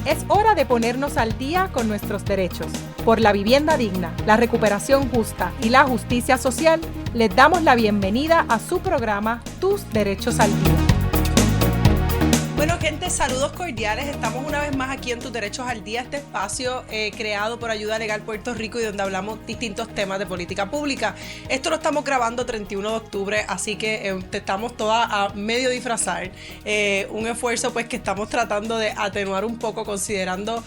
Es hora de ponernos al día con nuestros derechos. Por la vivienda digna, la recuperación justa y la justicia social, les damos la bienvenida a su programa Tus Derechos al Día. Bueno, gente, saludos cordiales. Estamos una vez más aquí en Tus Derechos al Día, este espacio creado por Ayuda Legal Puerto Rico y donde hablamos distintos temas de política pública. Esto lo estamos grabando 31 de octubre, así que estamos todas a medio disfrazar. Un esfuerzo pues que estamos tratando de atenuar un poco considerando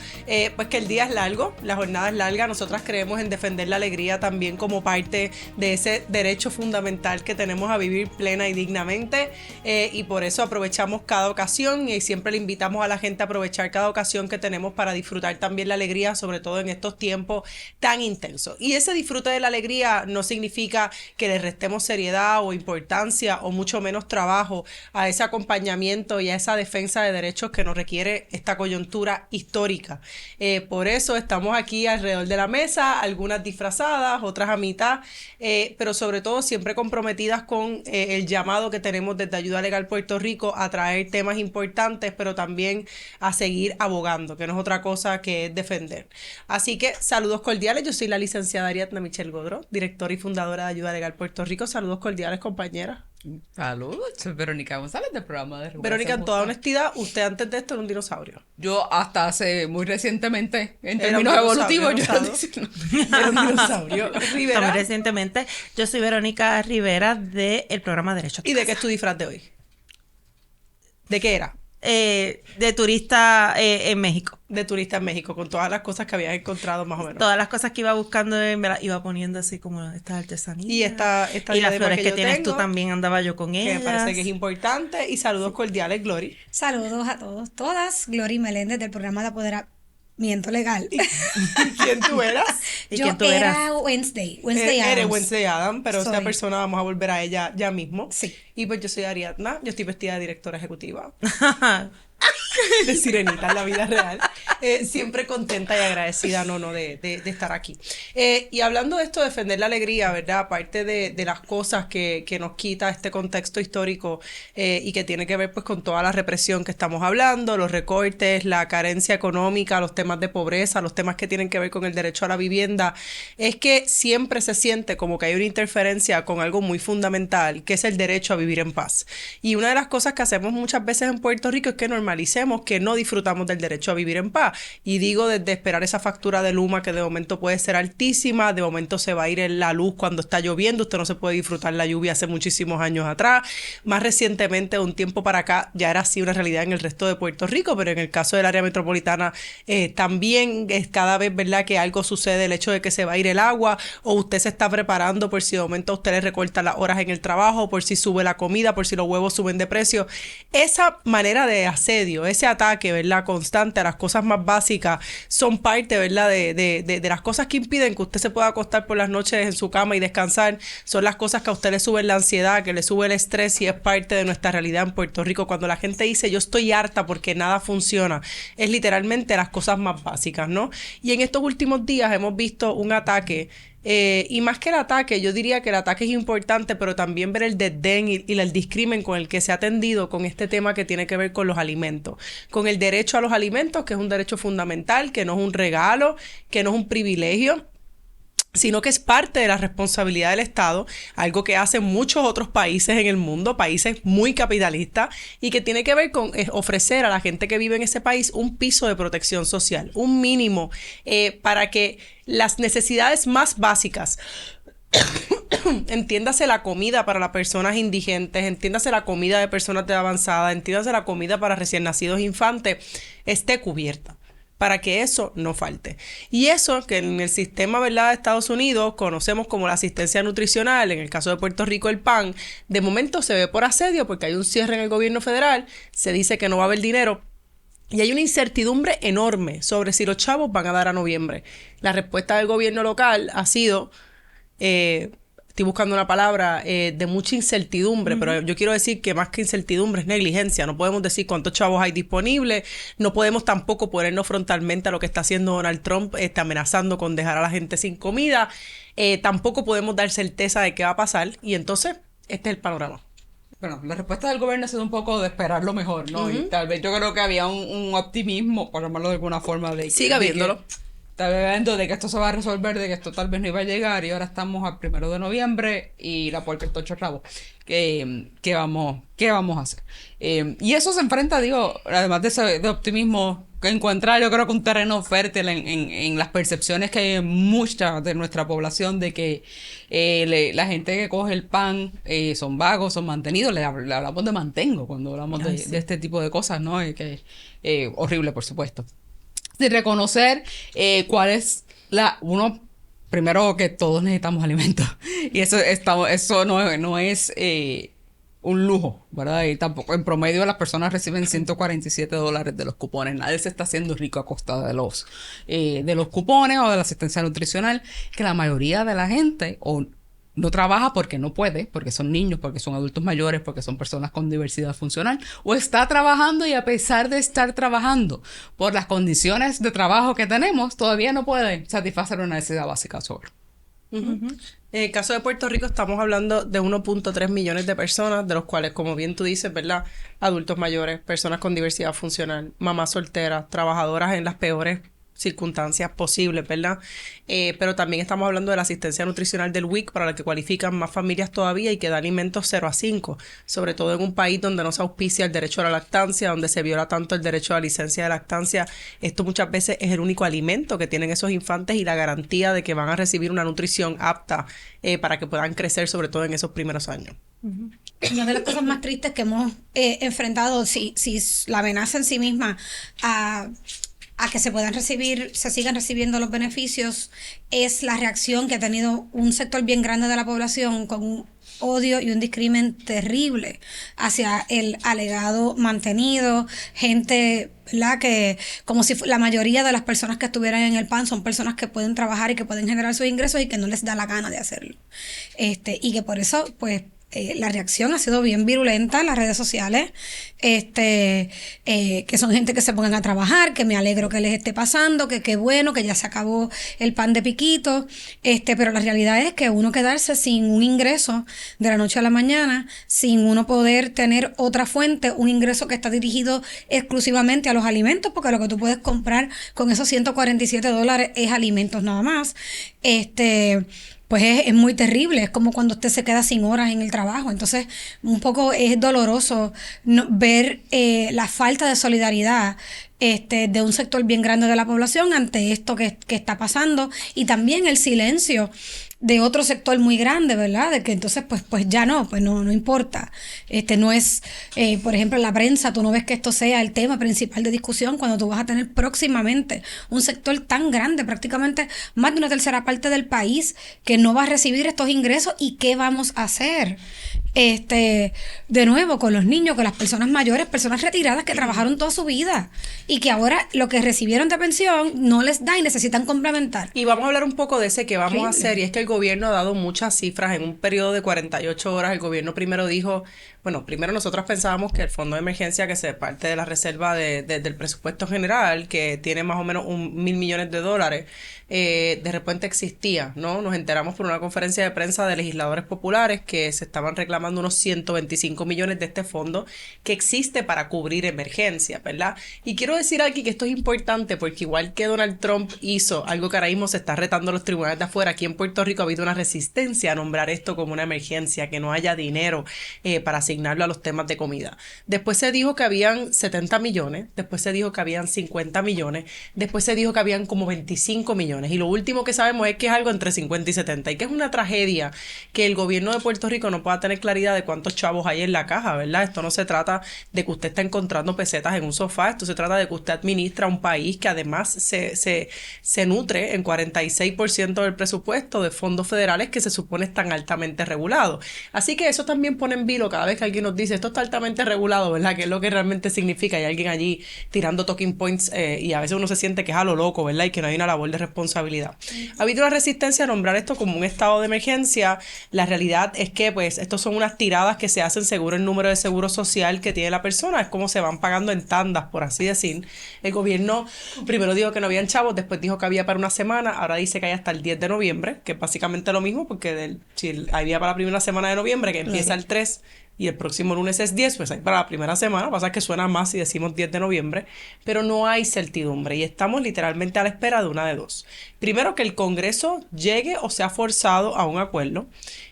pues que el día es largo, la jornada es larga. Nosotras creemos en defender la alegría también como parte de ese derecho fundamental que tenemos a vivir plena y dignamente y por eso aprovechamos cada ocasión y siempre le invitamos a la gente a aprovechar cada ocasión que tenemos para disfrutar también la alegría, sobre todo en estos tiempos tan intensos. Y ese disfrute de la alegría no significa que le restemos seriedad o importancia o mucho menos trabajo a ese acompañamiento y a esa defensa de derechos que nos requiere esta coyuntura histórica. Por eso estamos aquí alrededor de la mesa, algunas disfrazadas, otras a mitad, pero sobre todo siempre comprometidas con el llamado que tenemos desde Ayuda Legal Puerto Rico a traer temas importantes, pero también a seguir abogando, que no es otra cosa que es defender. Así que saludos cordiales. Yo soy la licenciada Ariadna Michelle Godró, directora y fundadora de Ayuda Legal Puerto Rico. Saludos cordiales, compañera. Saludos, soy Verónica González del programa de Verónica, en toda honestidad, usted antes de esto era un dinosaurio. Yo hasta hace muy recientemente, en términos evolutivos, yo era un dinosaurio. Rivera. Muy recientemente, yo soy Verónica Rivera del programa Derecho a tu ¿Y de Casa. qué es tu disfraz de hoy? ¿De qué era? De turista en México. De turista en México, con todas las cosas que habías encontrado más o menos. Todas las cosas que iba buscando, me las iba poniendo así como estas artesanías. Y esta y las flores que tienes tengo, tú también andaba yo con ellas. Que me parece que es importante. Y saludos cordiales, Glory. Saludos a todos, todas. Glory Meléndez del programa de Apoderamiento Legal. ¿Quién tú eras? Yo era Wednesday Adams. Eres Wednesday Adams, pero esta Soy. persona vamos a volver a ella ya mismo. Sí. Y pues yo soy Ariadna, yo estoy vestida de directora ejecutiva. De sirenita en la vida real. Siempre contenta y agradecida de estar aquí. Y hablando de esto, defender la alegría, ¿verdad? Aparte de las cosas que nos quita este contexto histórico y que tiene que ver pues con toda la represión que estamos hablando, los recortes, la carencia económica, los temas de pobreza, los temas que tienen que ver con el derecho a la vivienda, es que siempre se siente como que hay una interferencia con algo muy fundamental, que es el derecho a vivir en paz. Y una de las cosas que hacemos muchas veces en Puerto Rico es que normalicemos que no disfrutamos del derecho a vivir en paz. Y digo desde esperar esa factura de Luma que de momento puede ser altísima, de momento se va a ir en la luz cuando está lloviendo, usted no se puede disfrutar la lluvia hace muchísimos años atrás. Más recientemente, de un tiempo para acá, ya era así una realidad en el resto de Puerto Rico, pero en el caso del área metropolitana también es cada vez, ¿verdad?, que algo sucede, el hecho de que se va a ir el agua o usted se está preparando por si de momento a usted le recortan las horas en el trabajo, por si sube la comida, por si los huevos suben de precio. Esa manera de asedio, ese ataque, ¿verdad?, constante a las cosas más básicas son parte, ¿verdad?, de las cosas que impiden que usted se pueda acostar por las noches en su cama y descansar. Son las cosas que a usted le suben la ansiedad, que le sube el estrés y es parte de nuestra realidad en Puerto Rico. Cuando la gente dice yo estoy harta porque nada funciona, es literalmente las cosas más básicas, ¿no? Y en estos últimos días hemos visto un ataque y más que el ataque, yo diría que el ataque es importante, pero también ver el desdén y el discrimen con el que se ha atendido con este tema que tiene que ver con los alimentos, con el derecho a los alimentos, que es un derecho fundamental, que no es un regalo, que no es un privilegio, sino que es parte de la responsabilidad del Estado, algo que hacen muchos otros países en el mundo, países muy capitalistas, y que tiene que ver con ofrecer a la gente que vive en ese país un piso de protección social, un mínimo para que las necesidades más básicas, entiéndase la comida para las personas indigentes, entiéndase la comida de personas de avanzada, entiéndase la comida para recién nacidos infantes, esté cubierta, para que eso no falte. Y eso que en el sistema, ¿verdad?, de Estados Unidos conocemos como la asistencia nutricional, en el caso de Puerto Rico el PAN, de momento se ve por asedio porque hay un cierre en el gobierno federal, se dice que no va a haber dinero y hay una incertidumbre enorme sobre si los chavos van a dar a noviembre. La respuesta del gobierno local ha sido estoy buscando una palabra de mucha incertidumbre, pero yo quiero decir que más que incertidumbre es negligencia. No podemos decir cuántos chavos hay disponibles, no podemos tampoco ponernos frontalmente a lo que está haciendo Donald Trump, amenazando con dejar a la gente sin comida, tampoco podemos dar certeza de qué va a pasar, y entonces este es el panorama. bueno, la respuesta del gobierno ha sido un poco de esperar lo mejor, ¿no? Y tal vez yo creo que había un optimismo, por llamarlo de alguna forma, Siga viéndolo. Tal vez viendo de que esto se va a resolver, de que esto tal vez no iba a llegar, y ahora estamos al 1 de noviembre y la puerca está ocho rabo. ¿Qué vamos a hacer? Y eso se enfrenta, digo, además de optimismo, que encuentra yo creo que un terreno fértil en las percepciones que hay mucha de nuestra población de que la gente que coge el pan son vagos, son mantenidos. Le hablamos de mantengo cuando hablamos de este tipo de cosas, ¿no? Que horrible, por supuesto. De reconocer cuál es uno, primero que todos necesitamos alimentos. Y eso no es un lujo, ¿verdad? Y tampoco, en promedio las personas reciben $147 de los cupones. Nadie se está haciendo rico a costa de los cupones o de la asistencia nutricional, que la mayoría de la gente o no trabaja porque no puede, porque son niños, porque son adultos mayores, porque son personas con diversidad funcional, o está trabajando y a pesar de estar trabajando por las condiciones de trabajo que tenemos, todavía no puede satisfacer una necesidad básica sobre. En el caso de Puerto Rico estamos hablando de 1.3 millones de personas, de los cuales, como bien tú dices, ¿verdad? Adultos mayores, personas con diversidad funcional, mamás solteras, trabajadoras en las peores circunstancias posibles, ¿verdad? Pero también estamos hablando de la asistencia nutricional del WIC, para la que cualifican más familias todavía y que da alimentos 0 a 5, sobre todo en un país donde no se auspicia el derecho a la lactancia, donde se viola tanto el derecho a la licencia de lactancia. Esto muchas veces es el único alimento que tienen esos infantes y la garantía de que van a recibir una nutrición apta para que puedan crecer, sobre todo en esos primeros años. Una de las cosas más tristes que hemos enfrentado, si la amenaza en sí misma a que se sigan recibiendo los beneficios, es la reacción que ha tenido un sector bien grande de la población con un odio y un discrimen terrible hacia el alegado mantenido, gente, ¿verdad? Que como si la mayoría de las personas que estuvieran en el PAN son personas que pueden trabajar y que pueden generar sus ingresos y que no les da la gana de hacerlo. Y que por eso, pues, la reacción ha sido bien virulenta en las redes sociales, que son gente que se pongan a trabajar, que me alegro que les esté pasando, que qué bueno, que ya se acabó el pan de piquito, pero la realidad es que uno quedarse sin un ingreso de la noche a la mañana, sin uno poder tener otra fuente, un ingreso que está dirigido exclusivamente a los alimentos, porque lo que tú puedes comprar con esos $147 es alimentos nada más, pues es muy terrible. Es como cuando usted se queda sin horas en el trabajo. Entonces, un poco es doloroso ver la falta de solidaridad de un sector bien grande de la población ante esto que está pasando, y también el silencio de otro sector muy grande, ¿verdad? De que entonces pues ya no importa. No es, por ejemplo, en la prensa tú no ves que esto sea el tema principal de discusión cuando tú vas a tener próximamente un sector tan grande, prácticamente más de una tercera parte del país, que no va a recibir estos ingresos. ¿Y qué vamos a hacer? De nuevo, con los niños, con las personas mayores, personas retiradas que trabajaron toda su vida y que ahora lo que recibieron de pensión no les da y necesitan complementar. Y vamos a hablar un poco de ese que vamos a hacer, y es que el gobierno ha dado muchas cifras en un periodo de 48 horas. El gobierno primero dijo, primero nosotros pensábamos que el fondo de emergencia, que se parte de la reserva del presupuesto general, que tiene más o menos $1,000 millones, de repente existía, ¿no? Nos enteramos por una conferencia de prensa de legisladores populares que se estaban reclamando unos 125 millones de este fondo que existe para cubrir emergencias, ¿verdad? Y quiero decir aquí que esto es importante porque igual que Donald Trump hizo algo que ahora mismo se está retando a los tribunales de afuera, aquí en Puerto Rico ha habido una resistencia a nombrar esto como una emergencia, que no haya dinero para asignarlo a los temas de comida. Después se dijo que habían 70 millones, después se dijo que habían 50 millones, después se dijo que habían como 25 millones. Y lo último que sabemos es que es algo entre 50 y 70, y que es una tragedia que el gobierno de Puerto Rico no pueda tener claridad de cuántos chavos hay en la caja, ¿verdad? Esto no se trata de que usted está encontrando pesetas en un sofá, esto se trata de que usted administra un país que además se nutre en 46% del presupuesto de fondos federales que se supone están altamente regulados. Así que eso también pone en vilo cada vez que alguien nos dice esto está altamente regulado, ¿verdad? ¿Qué es lo que realmente significa? Hay alguien allí tirando talking points y a veces uno se siente que es a lo loco, ¿verdad? Y que no hay una labor de responsabilidad. Ha habido una resistencia a nombrar esto como un estado de emergencia. La realidad es que pues estos son unas tiradas que se hacen según el número de seguro social que tiene la persona, es como se van pagando en tandas, por así decir. El gobierno primero dijo que no habían chavos, después dijo que había para una semana, ahora dice que hay hasta el 10 de noviembre, que es básicamente lo mismo, porque si había para la primera semana de noviembre, que empieza el 3, y el próximo lunes es 10, pues ahí para la primera semana, pasa que suena más si decimos 10 de noviembre, pero no hay certidumbre y estamos literalmente a la espera de una de dos. Primero, que el Congreso llegue o sea forzado a un acuerdo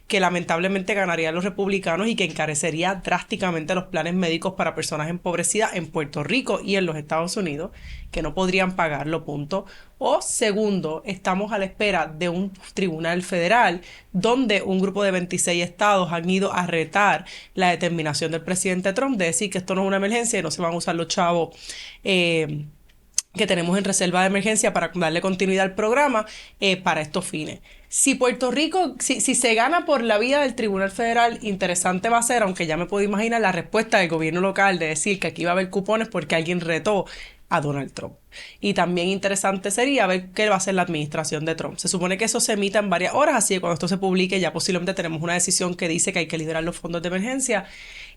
que lamentablemente ganarían los republicanos y que encarecería drásticamente los planes médicos para personas empobrecidas en Puerto Rico y en los Estados Unidos, que no podrían pagarlo, punto. O segundo, estamos a la espera de un tribunal federal donde un grupo de 26 estados han ido a retar la determinación del presidente Trump de decir que esto no es una emergencia y no se van a usar los chavos que tenemos en reserva de emergencia para darle continuidad al programa para estos fines. Si Puerto Rico, si se gana por la vía del Tribunal Federal, interesante va a ser, aunque ya me puedo imaginar la respuesta del gobierno local de decir que aquí va a haber cupones porque alguien retó a Donald Trump. Y también interesante sería ver qué va a hacer la administración de Trump. Se supone que eso se emita en varias horas, así que cuando esto se publique ya posiblemente tenemos una decisión que dice que hay que liberar los fondos de emergencia.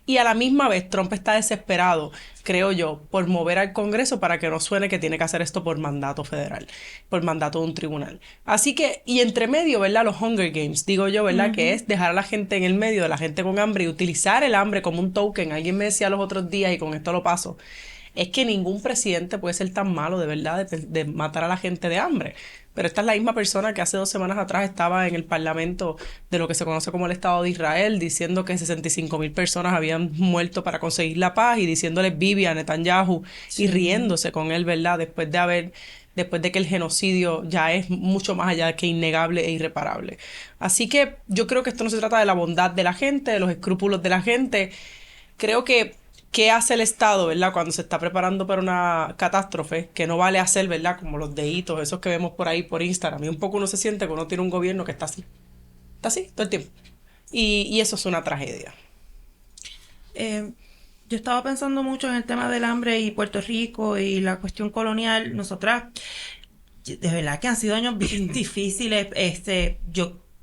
Y a la misma vez Trump está desesperado, creo yo, por mover al Congreso para que no suene que tiene que hacer esto por mandato federal, por mandato de un tribunal. Así que, y entre medio, ¿verdad? Los Hunger Games, digo yo, ¿verdad? Que es dejar a la gente en el medio, de la gente con hambre y utilizar el hambre como un token. Alguien me decía los otros días y con esto lo paso. Es que ningún presidente puede ser tan malo de verdad de matar a la gente de hambre. Pero esta es la misma persona que hace 2 semanas atrás estaba en el parlamento de lo que se conoce como el Estado de Israel diciendo que 65,000 personas habían muerto para conseguir la paz y diciéndole Bibi a Netanyahu y riéndose con él, ¿verdad? Después de que el genocidio ya es mucho más allá que innegable e irreparable. Así que yo creo que esto no se trata de la bondad de la gente, de los escrúpulos de la gente. Creo que ¿qué hace el Estado, verdad? Cuando se está preparando para una catástrofe, que no vale hacer, ¿verdad? Como los deditos, esos que vemos por ahí por Instagram. Y un poco uno se siente que uno tiene un gobierno que está así. Está así todo el tiempo. Y eso es una tragedia. Yo estaba pensando mucho en el tema del hambre y Puerto Rico y la cuestión colonial. Nosotras, de verdad que han sido años bien difíciles.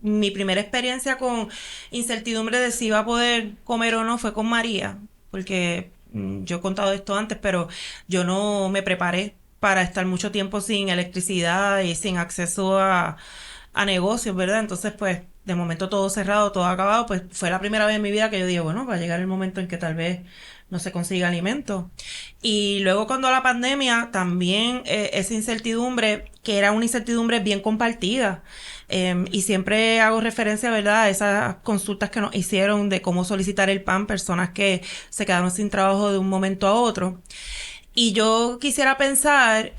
Mi primera experiencia con incertidumbre de si iba a poder comer o no fue con María. Porque yo he contado esto antes, pero yo no me preparé para estar mucho tiempo sin electricidad y sin acceso a negocios, ¿verdad? Entonces, pues, de momento todo cerrado, todo acabado, pues fue la primera vez en mi vida que yo dije, bueno, va a llegar el momento en que tal vez no se consiga alimento. Y luego cuando la pandemia, también esa incertidumbre, que era una incertidumbre bien compartida, y siempre hago referencia, ¿verdad?, a esas consultas que nos hicieron de cómo solicitar el PAN, personas que se quedaron sin trabajo de un momento a otro. Y yo quisiera pensar,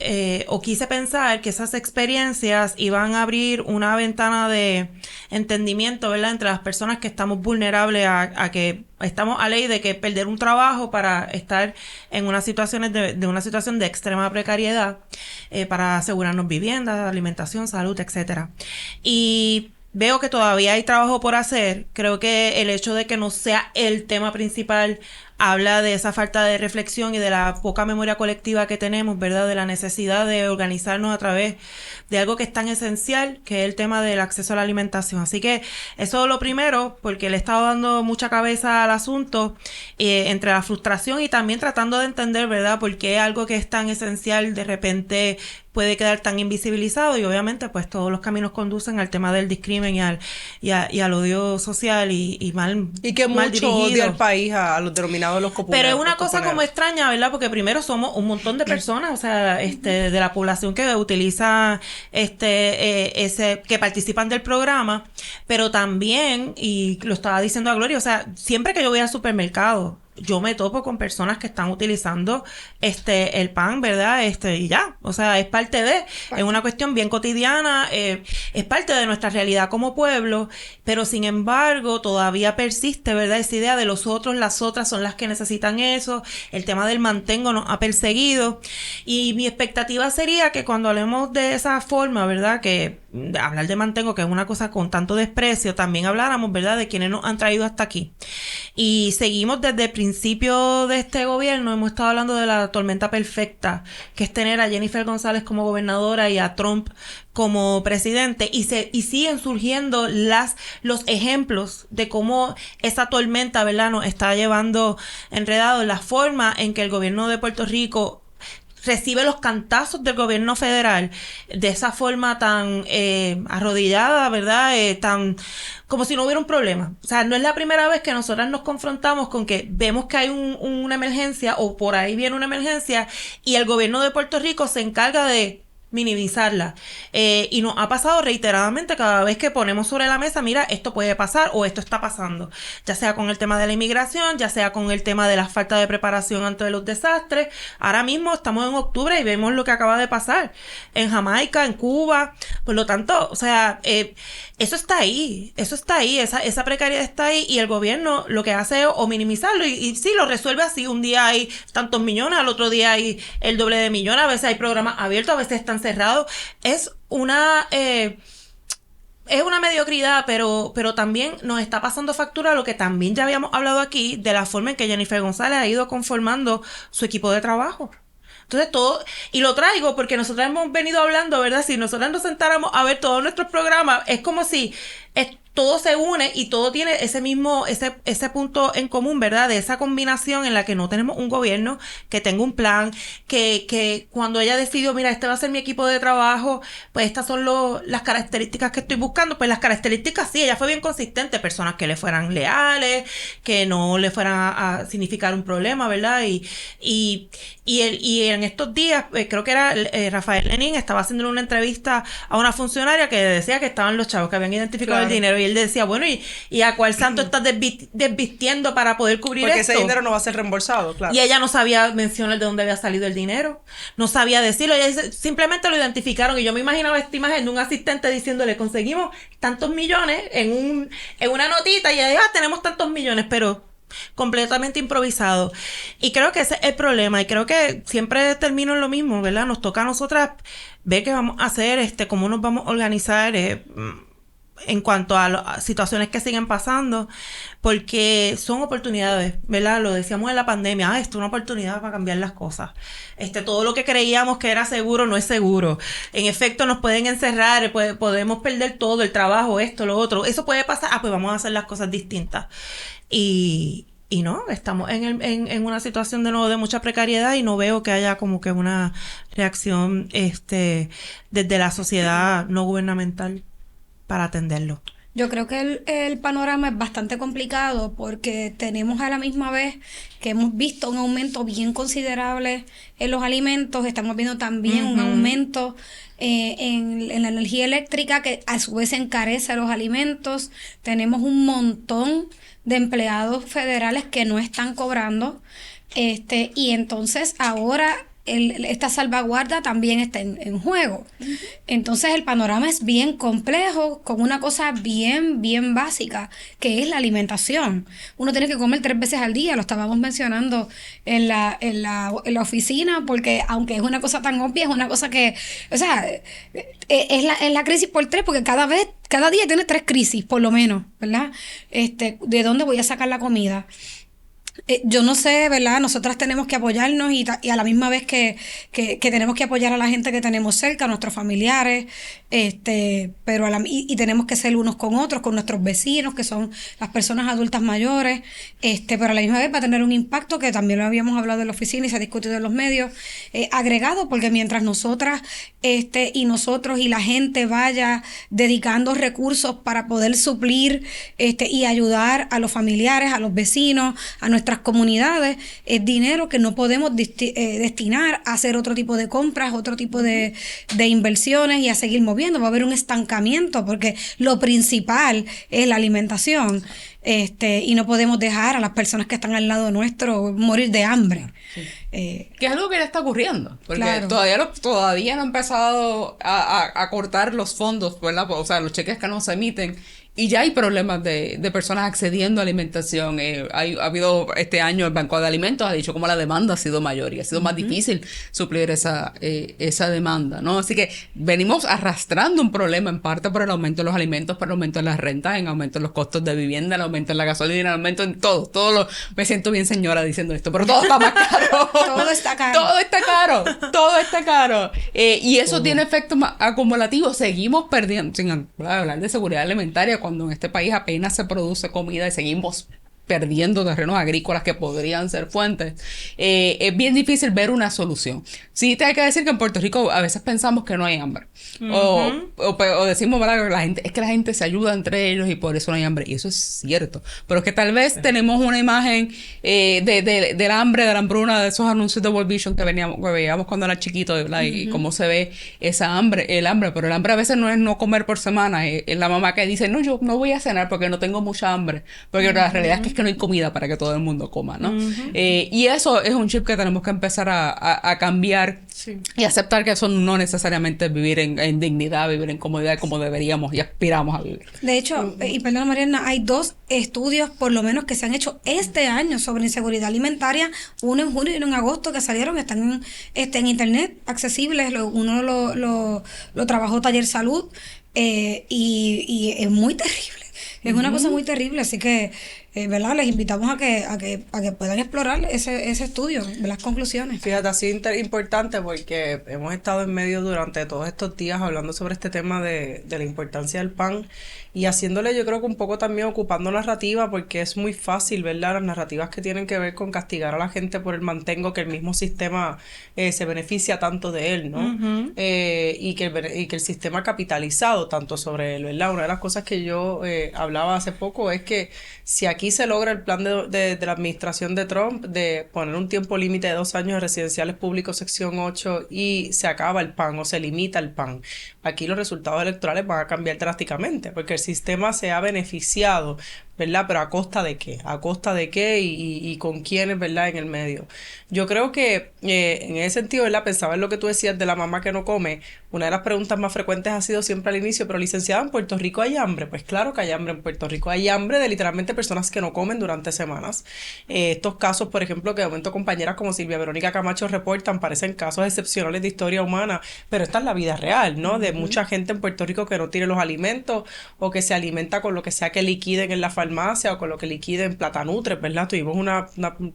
quise pensar que esas experiencias iban a abrir una ventana de entendimiento, ¿verdad?, entre las personas que estamos vulnerables a que estamos a ley de que perder un trabajo para estar en unas situaciones de una situación de extrema precariedad, para asegurarnos vivienda, alimentación, salud, etcétera. Y veo que todavía hay trabajo por hacer. Creo que el hecho de que no sea el tema principal habla de esa falta de reflexión y de la poca memoria colectiva que tenemos, ¿verdad? De la necesidad de organizarnos a través de algo que es tan esencial, que es el tema del acceso a la alimentación. Así que eso es lo primero, porque le he estado dando mucha cabeza al asunto, entre la frustración y también tratando de entender, ¿verdad?, por qué algo que es tan esencial de repente puede quedar tan invisibilizado, y obviamente pues todos los caminos conducen al tema del discrimen y al odio social y mal y que mal mucho dirigido. odia al país a los denominados los copuneros. Pero es una cosa como extraña, ¿verdad? Porque primero somos un montón de personas, o sea, de la población que utiliza que participan del programa, pero también, y lo estaba diciendo a Gloria, o sea, siempre que yo voy al supermercado, yo me topo con personas que están utilizando el PAN, ¿verdad? Y ya, o sea, es parte es una cuestión bien cotidiana, es parte de nuestra realidad como pueblo, pero sin embargo todavía persiste, ¿verdad?, esa idea de los otros, las otras son las que necesitan eso. El tema del mantengo nos ha perseguido, y mi expectativa sería que cuando hablemos de esa forma, ¿verdad?, que hablar de mantengo, que es una cosa con tanto desprecio, también habláramos, ¿verdad?, de quienes nos han traído hasta aquí. Y seguimos desde el principio de este gobierno, hemos estado hablando de la tormenta perfecta, que es tener a Jennifer González como gobernadora y a Trump como presidente, y siguen surgiendo los ejemplos de cómo esa tormenta, ¿verdad?, nos está llevando enredados, la forma en que el gobierno de Puerto Rico recibe los cantazos del gobierno federal de esa forma tan arrodillada, ¿verdad? Tan como si no hubiera un problema. O sea, no es la primera vez que nosotras nos confrontamos con que vemos que hay una emergencia o por ahí viene una emergencia y el gobierno de Puerto Rico se encarga de minimizarla. Y nos ha pasado reiteradamente cada vez que ponemos sobre la mesa, mira, esto puede pasar o esto está pasando, ya sea con el tema de la inmigración, ya sea con el tema de la falta de preparación ante los desastres. Ahora mismo estamos en octubre y vemos lo que acaba de pasar en Jamaica, en Cuba. Por lo tanto, o sea, eso está ahí, esa precariedad está ahí y el gobierno lo que hace es o minimizarlo y sí, lo resuelve así. Un día hay tantos millones, al otro día hay el doble de millones, a veces hay programas abiertos, a veces están cerrados. Es una mediocridad, pero también nos está pasando factura lo que también ya habíamos hablado aquí, de la forma en que Jennifer González ha ido conformando su equipo de trabajo. Entonces todo, y lo traigo porque nosotros hemos venido hablando, ¿verdad? Si nosotros nos sentáramos a ver todos nuestros programas, es como si todo se une y todo tiene ese punto en común, ¿verdad? De esa combinación en la que no tenemos un gobierno que tenga un plan, que cuando ella decidió, mira, este va a ser mi equipo de trabajo, pues estas son las características que estoy buscando. Pues las características sí, ella fue bien consistente, personas que le fueran leales, que no le fueran a significar un problema, ¿verdad? Y en estos días, creo que era Rafael Lenín, estaba haciendo una entrevista a una funcionaria que decía que estaban los chavos que habían identificado el dinero y él decía, bueno, ¿y a cuál santo estás desvistiendo para poder cubrir porque esto? ese dinero no va a ser reembolsado, claro. Y ella no sabía mencionar de dónde había salido el dinero, no sabía decirlo, ella simplemente lo identificaron y yo me imaginaba esta imagen de un asistente diciéndole, conseguimos tantos millones en una notita y ella dijo, tenemos tantos millones, pero completamente improvisado. Y creo que ese es el problema y creo que siempre termino en lo mismo, ¿verdad? Nos toca a nosotras ver qué vamos a hacer, cómo nos vamos a organizar en cuanto a las situaciones que siguen pasando, porque son oportunidades, ¿verdad? Lo decíamos en la pandemia, esto es una oportunidad para cambiar las cosas. Todo lo que creíamos que era seguro no es seguro. En efecto, nos pueden encerrar, podemos perder todo, el trabajo, esto, lo otro. Eso puede pasar, pues vamos a hacer las cosas distintas. Y no, estamos en una situación de nuevo de mucha precariedad y no veo que haya como que una reacción desde la sociedad no gubernamental para atenderlo. Yo creo que el panorama es bastante complicado porque tenemos a la misma vez que hemos visto un aumento bien considerable en los alimentos, estamos viendo también un aumento en la energía eléctrica que a su vez encarece los alimentos, tenemos un montón de empleados federales que no están cobrando, y entonces ahora esta salvaguarda también está en juego. Entonces el panorama es bien complejo con una cosa bien básica, que es la alimentación. Uno tiene que comer 3 veces al día, lo estábamos mencionando en la oficina, porque aunque es una cosa tan obvia, es una cosa que, o sea, es la crisis por 3, porque cada día tiene 3 crisis, por lo menos, ¿verdad? ¿De dónde voy a sacar la comida? Yo no sé, ¿verdad? Nosotras tenemos que apoyarnos y a la misma vez que tenemos que apoyar a la gente que tenemos cerca, a nuestros familiares, pero y tenemos que ser unos con otros, con nuestros vecinos, que son las personas adultas mayores, pero a la misma vez va a tener un impacto que también lo habíamos hablado en la oficina y se ha discutido en los medios, agregado, porque mientras nosotras y nosotros y la gente vaya dedicando recursos para poder suplir y ayudar a los familiares, a los vecinos, a nuestras comunidades, es dinero que no podemos destinar a hacer otro tipo de compras, otro tipo de inversiones y a seguir moviendo. Va a haber un estancamiento porque lo principal es la alimentación, y no podemos dejar a las personas que están al lado nuestro morir de hambre. Sí. Que es algo que ya está ocurriendo, porque claro. todavía no han empezado a cortar los fondos, ¿verdad? O sea, los cheques que no se emiten. Y ya hay problemas de personas accediendo a alimentación. Ha habido este año el Banco de Alimentos ha dicho cómo la demanda ha sido mayor y ha sido más difícil suplir esa demanda, ¿no? Así que venimos arrastrando un problema en parte por el aumento de los alimentos, por el aumento de las rentas, en aumento de los costos de vivienda, el aumento de la gasolina, el aumento en todo. Me siento bien señora diciendo esto, pero todo está más caro. Todo está caro. Todo está caro. Y eso tiene efectos más acumulativos. Seguimos perdiendo, sin hablar de seguridad alimentaria, cuando en este país apenas se produce comida y seguimos perdiendo terrenos agrícolas que podrían ser fuentes, es bien difícil ver una solución. Sí, te hay que decir que en Puerto Rico a veces pensamos que no hay hambre. O decimos, ¿verdad? Que la gente se ayuda entre ellos y por eso no hay hambre. Y eso es cierto. Pero es que tal vez tenemos una imagen del hambre, de la hambruna, de esos anuncios de World Vision que veíamos cuando era chiquito, ¿verdad? Y cómo se ve esa hambre, el hambre. Pero el hambre a veces no es no comer por semana. Es la mamá que dice, no, yo no voy a cenar porque no tengo mucha hambre. Porque la realidad es que no hay comida para que todo el mundo coma, ¿no? Y eso es un chip que tenemos que empezar a cambiar. Sí. Y aceptar que eso no necesariamente es vivir en dignidad, vivir en comodidad como deberíamos y aspiramos a vivir. De hecho, y perdona Mariana, hay 2 estudios por lo menos que se han hecho este año sobre inseguridad alimentaria, uno en junio y uno en agosto, que salieron, están en internet accesibles, uno lo trabajó Taller Salud, y es muy terrible. Es una cosa muy terrible, así que, ¿verdad? Les invitamos a que puedan explorar ese estudio, las conclusiones. Fíjate, ha sido importante porque hemos estado en medio durante todos estos días hablando sobre este tema de la importancia del pan y haciéndole, yo creo que un poco también ocupando narrativa, porque es muy fácil, ¿verdad? Las narrativas que tienen que ver con castigar a la gente por el mantengo, que el mismo sistema se beneficia tanto de él, ¿no? Y que el sistema ha capitalizado tanto sobre él, ¿verdad? Una de las cosas que yo hablaba hace poco es que si aquí se logra el plan de la administración de Trump de poner un tiempo límite de 2 años de residenciales públicos sección 8 y se acaba el PAN o se limita el PAN, aquí los resultados electorales van a cambiar drásticamente porque el sistema se ha beneficiado, ¿verdad? Pero ¿a costa de qué? ¿A costa de qué? Y con quiénes, ¿verdad? En el medio. Yo creo que en ese sentido, ¿verdad? Pensaba en lo que tú decías de la mamá que no come. Una de las preguntas más frecuentes ha sido siempre al inicio, pero licenciada, ¿en Puerto Rico hay hambre? Pues claro que hay hambre en Puerto Rico. Hay hambre de literalmente personas que no comen durante semanas. Estos casos, por ejemplo, que de momento compañeras como Silvia Verónica Camacho reportan, parecen casos excepcionales de historia humana, pero esta es la vida real, ¿no? De mucha gente en Puerto Rico que no tiene los alimentos o que se alimenta con lo que sea que liquiden en la farmacia o con lo que liquiden Platanutres, ¿verdad?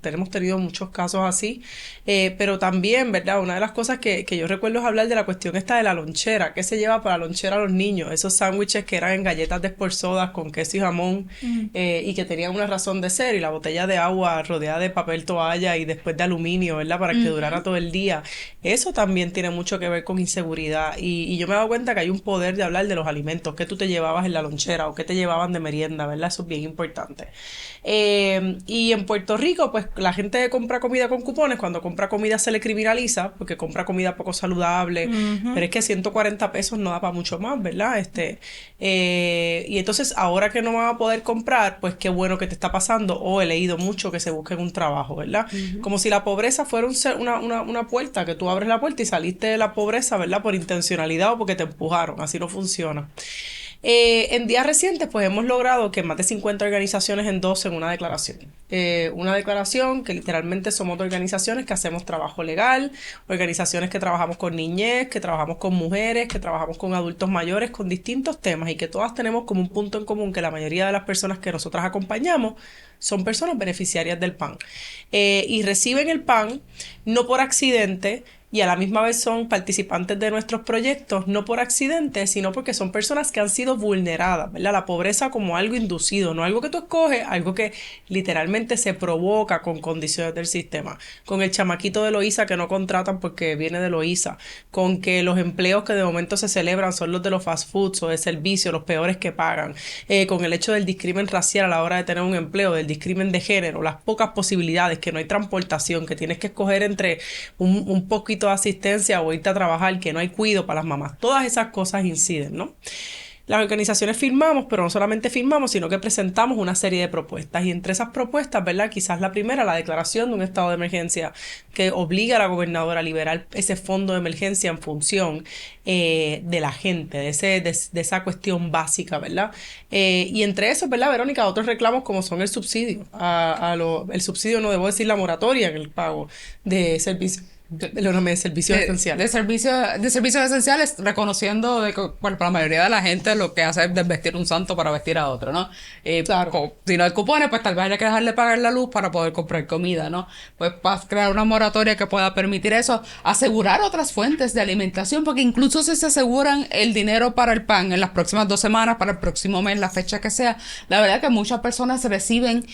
Tenemos tenido muchos casos así, pero también, ¿verdad? Una de las cosas que yo recuerdo es hablar de la cuestión esta de la lonchera. ¿Qué se lleva para la lonchera a los niños? Esos sándwiches que eran en galletas desporzadas con queso y jamón y que tenían una razón de ser, y la botella de agua rodeada de papel toalla y después de aluminio, ¿verdad? Para que durara todo el día. Eso también tiene mucho que ver con inseguridad y yo me he dado cuenta que hay un poder de hablar de los alimentos, que tú te llevabas en la lonchera o que te llevaban de merienda, ¿verdad? Eso es bien importante. Y en Puerto Rico, pues la gente compra comida con cupones. Cuando compra comida se le criminaliza porque compra comida poco saludable, pero es que 140 pesos no da para mucho más, ¿verdad? Y entonces ahora que no van a poder comprar, pues qué bueno que te está pasando, o he leído mucho que se busquen un trabajo, ¿verdad? Como si la pobreza fuera una puerta, que tú abres la puerta y saliste de la pobreza, ¿verdad? Por intencionalidad o porque te empujaron, así no funciona. En días recientes, pues hemos logrado que más de 50 organizaciones endosen una declaración. Una declaración que literalmente somos organizaciones que hacemos trabajo legal, organizaciones que trabajamos con niñez, que trabajamos con mujeres, que trabajamos con adultos mayores, con distintos temas y que todas tenemos como un punto en común que la mayoría de las personas que nosotras acompañamos son personas beneficiarias del PAN. Y reciben el PAN no por accidente, y a la misma vez son participantes de nuestros proyectos, no por accidente, sino porque son personas que han sido vulneradas, ¿verdad? La pobreza como algo inducido, no algo que tú escoges, algo que literalmente se provoca con condiciones del sistema. Con el chamaquito de Loíza que no contratan porque viene de Loíza, con que los empleos que de momento se celebran son los de los fast foods o de servicio, los peores que pagan, con el hecho del discrimen racial a la hora de tener un empleo, del discrimen de género, las pocas posibilidades, que no hay transportación, que tienes que escoger entre un poquito de asistencia o irte a trabajar, que no hay cuido para las mamás. Todas esas cosas inciden, ¿no? Las organizaciones firmamos, pero no solamente firmamos, sino que presentamos una serie de propuestas. Y entre esas propuestas, ¿verdad? Quizás la primera, la declaración de un estado de emergencia que obliga a la gobernadora a liberar ese fondo de emergencia en función de la gente, de esa cuestión básica, ¿verdad? Y entre esos, ¿verdad, Verónica? Otros reclamos como son el subsidio. El subsidio, no debo decir la moratoria en el pago de servicios Perdóname, de servicios esenciales. De servicios esenciales, reconociendo de que bueno, para la mayoría de la gente lo que hace es desvestir un santo para vestir a otro, ¿no? Claro. Si no hay cupones, pues tal vez haya que dejarle pagar la luz para poder comprar comida, ¿no? Pues para crear una moratoria que pueda permitir eso, asegurar otras fuentes de alimentación, porque incluso si se aseguran el dinero para el pan en las próximas 2 semanas, para el próximo mes, la fecha que sea, la verdad que muchas personas reciben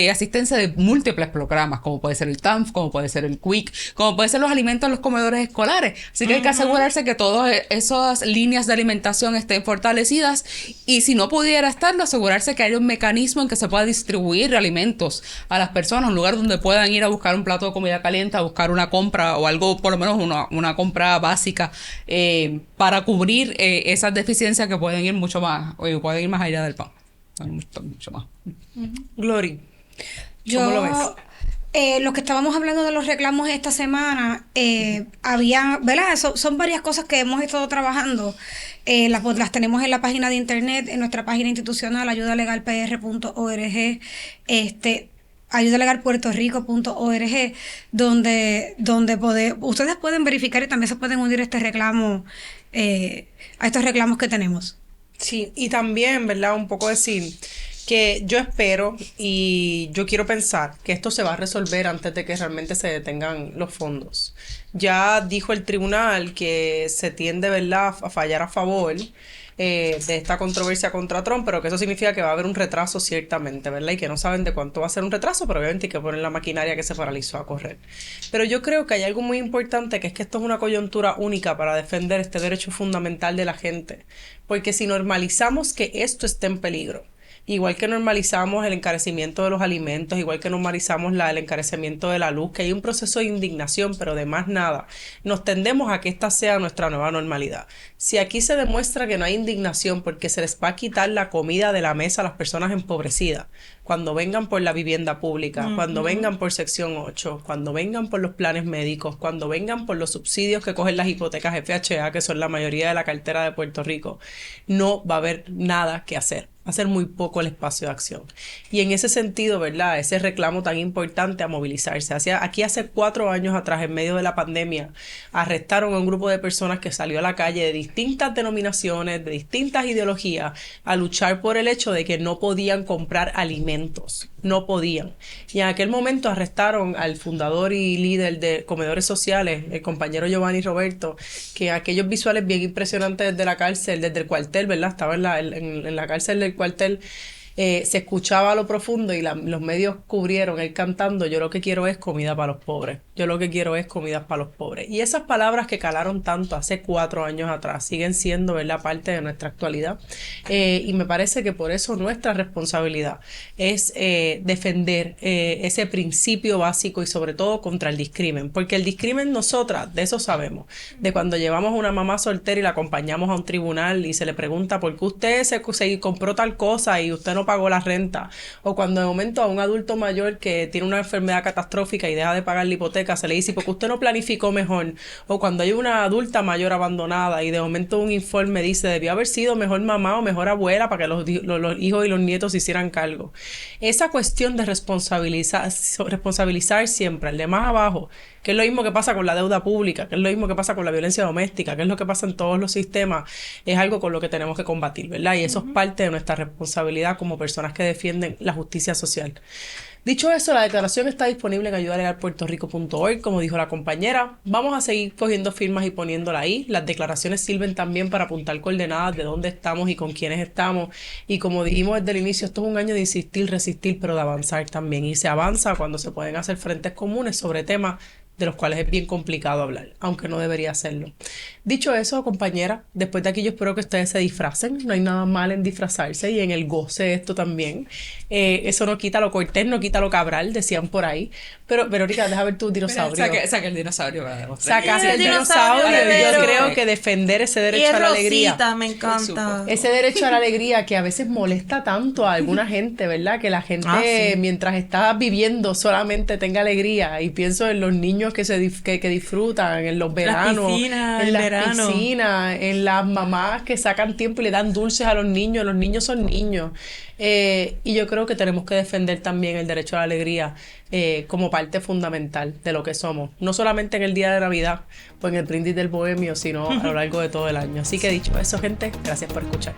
asistencia de múltiples programas, como puede ser el TANF, como puede ser el QUIC, como puede ser los alimentos en los comedores escolares. Así que hay que asegurarse que todas esas líneas de alimentación estén fortalecidas y si no pudiera estarlo, asegurarse que haya un mecanismo en que se pueda distribuir alimentos a las personas, un lugar donde puedan ir a buscar un plato de comida caliente, a buscar una compra o algo, por lo menos una compra básica para cubrir esas deficiencias que pueden ir mucho más, o pueden ir más allá del pan. Mucho más. Glory, Yo, ¿cómo lo ves? Lo que estábamos hablando de los reclamos esta semana, había, ¿verdad? Son varias cosas que hemos estado trabajando. Las tenemos en la página de internet, en nuestra página institucional, ayudalegalpr.org, ayudalegalpuertorico.org, donde ustedes pueden verificar y también se pueden unir a este reclamo, a estos reclamos que tenemos. Sí, y también, ¿verdad? Un poco decir que yo espero y yo quiero pensar que esto se va a resolver antes de que realmente se detengan los fondos. Ya dijo el tribunal que se tiende, ¿verdad?, a fallar a favor de esta controversia contra Trump, pero que eso significa que va a haber un retraso ciertamente, ¿verdad? Y que no saben de cuánto va a ser un retraso, pero obviamente hay que poner la maquinaria que se paralizó a correr. Pero yo creo que hay algo muy importante, que es que esto es una coyuntura única para defender este derecho fundamental de la gente, porque si normalizamos que esto esté en peligro, igual que normalizamos el encarecimiento de los alimentos, igual que normalizamos el encarecimiento de la luz, que hay un proceso de indignación, pero de más nada, nos tendemos a que esta sea nuestra nueva normalidad. Si aquí se demuestra que no hay indignación porque se les va a quitar la comida de la mesa a las personas empobrecidas, cuando vengan por la vivienda pública, cuando vengan por sección 8, cuando vengan por los planes médicos, cuando vengan por los subsidios que cogen las hipotecas FHA, que son la mayoría de la cartera de Puerto Rico, no va a haber nada que hacer. Va a ser muy poco el espacio de acción. Y en ese sentido, ¿verdad?, ese reclamo tan importante a movilizarse. Aquí hace 4 años atrás, en medio de la pandemia, arrestaron a un grupo de personas que salió a la calle de distintas denominaciones, de distintas ideologías, a luchar por el hecho de que no podían comprar alimentos. No podían. Y en aquel momento arrestaron al fundador y líder de Comedores Sociales, el compañero Giovanni Roberto, que aquellos visuales bien impresionantes desde la cárcel, desde el cuartel, ¿verdad? Estaba en la cárcel del cuartel, se escuchaba a lo profundo y los medios cubrieron él cantando: yo lo que quiero es comida para los pobres, yo lo que quiero es comida para los pobres. Y esas palabras que calaron tanto hace 4 años atrás siguen siendo, ¿verdad?, parte de nuestra actualidad, y me parece que por eso nuestra responsabilidad es defender ese principio básico y sobre todo contra el discrimen, porque el discrimen, nosotras de eso sabemos, de cuando llevamos a una mamá soltera y la acompañamos a un tribunal y se le pregunta por qué usted se compró tal cosa y usted no pagó la renta, o cuando de momento a un adulto mayor que tiene una enfermedad catastrófica y deja de pagar la hipoteca se le dice porque usted no planificó mejor, o cuando hay una adulta mayor abandonada y de momento un informe dice debió haber sido mejor mamá o mejor abuela para que los hijos y los nietos se hicieran cargo. Esa cuestión de responsabilizar siempre al de más abajo, que es lo mismo que pasa con la deuda pública, que es lo mismo que pasa con la violencia doméstica, que es lo que pasa en todos los sistemas, es algo con lo que tenemos que combatir, ¿verdad? Y eso es parte de nuestra responsabilidad como personas que defienden la justicia social. Dicho eso, la declaración está disponible en ayudalegalpuertorico.org, como dijo la compañera. Vamos a seguir cogiendo firmas y poniéndola ahí. Las declaraciones sirven también para apuntar coordenadas de dónde estamos y con quiénes estamos. Y como dijimos desde el inicio, esto es un año de insistir, resistir, pero de avanzar también. Y se avanza cuando se pueden hacer frentes comunes sobre temas de los cuales es bien complicado hablar, aunque no debería hacerlo. Dicho eso, compañera, después de aquí yo espero que ustedes se disfracen. No hay nada mal en disfrazarse y en el goce de esto también. Eso no quita lo cortés, no quita lo cabral, decían por ahí. Pero ahorita deja ver tu dinosaurio. Saca el dinosaurio para demostrar. Sacaste el dinosaurio y yo creo que defender ese derecho a la alegría. Rosita, me encanta. Ese derecho a la alegría que a veces molesta tanto a alguna gente, ¿verdad? Que la gente mientras está viviendo solamente tenga alegría. Y pienso en los niños que disfrutan, en los veranos, en las piscinas, en las mamás que sacan tiempo y le dan dulces a los niños son niños. Y yo creo que tenemos que defender también el derecho derecho a la alegría como parte fundamental de lo que somos. No solamente en el día de Navidad o en el brindis del bohemio, sino a lo largo de todo el año. Así que dicho eso, gente, gracias por escuchar.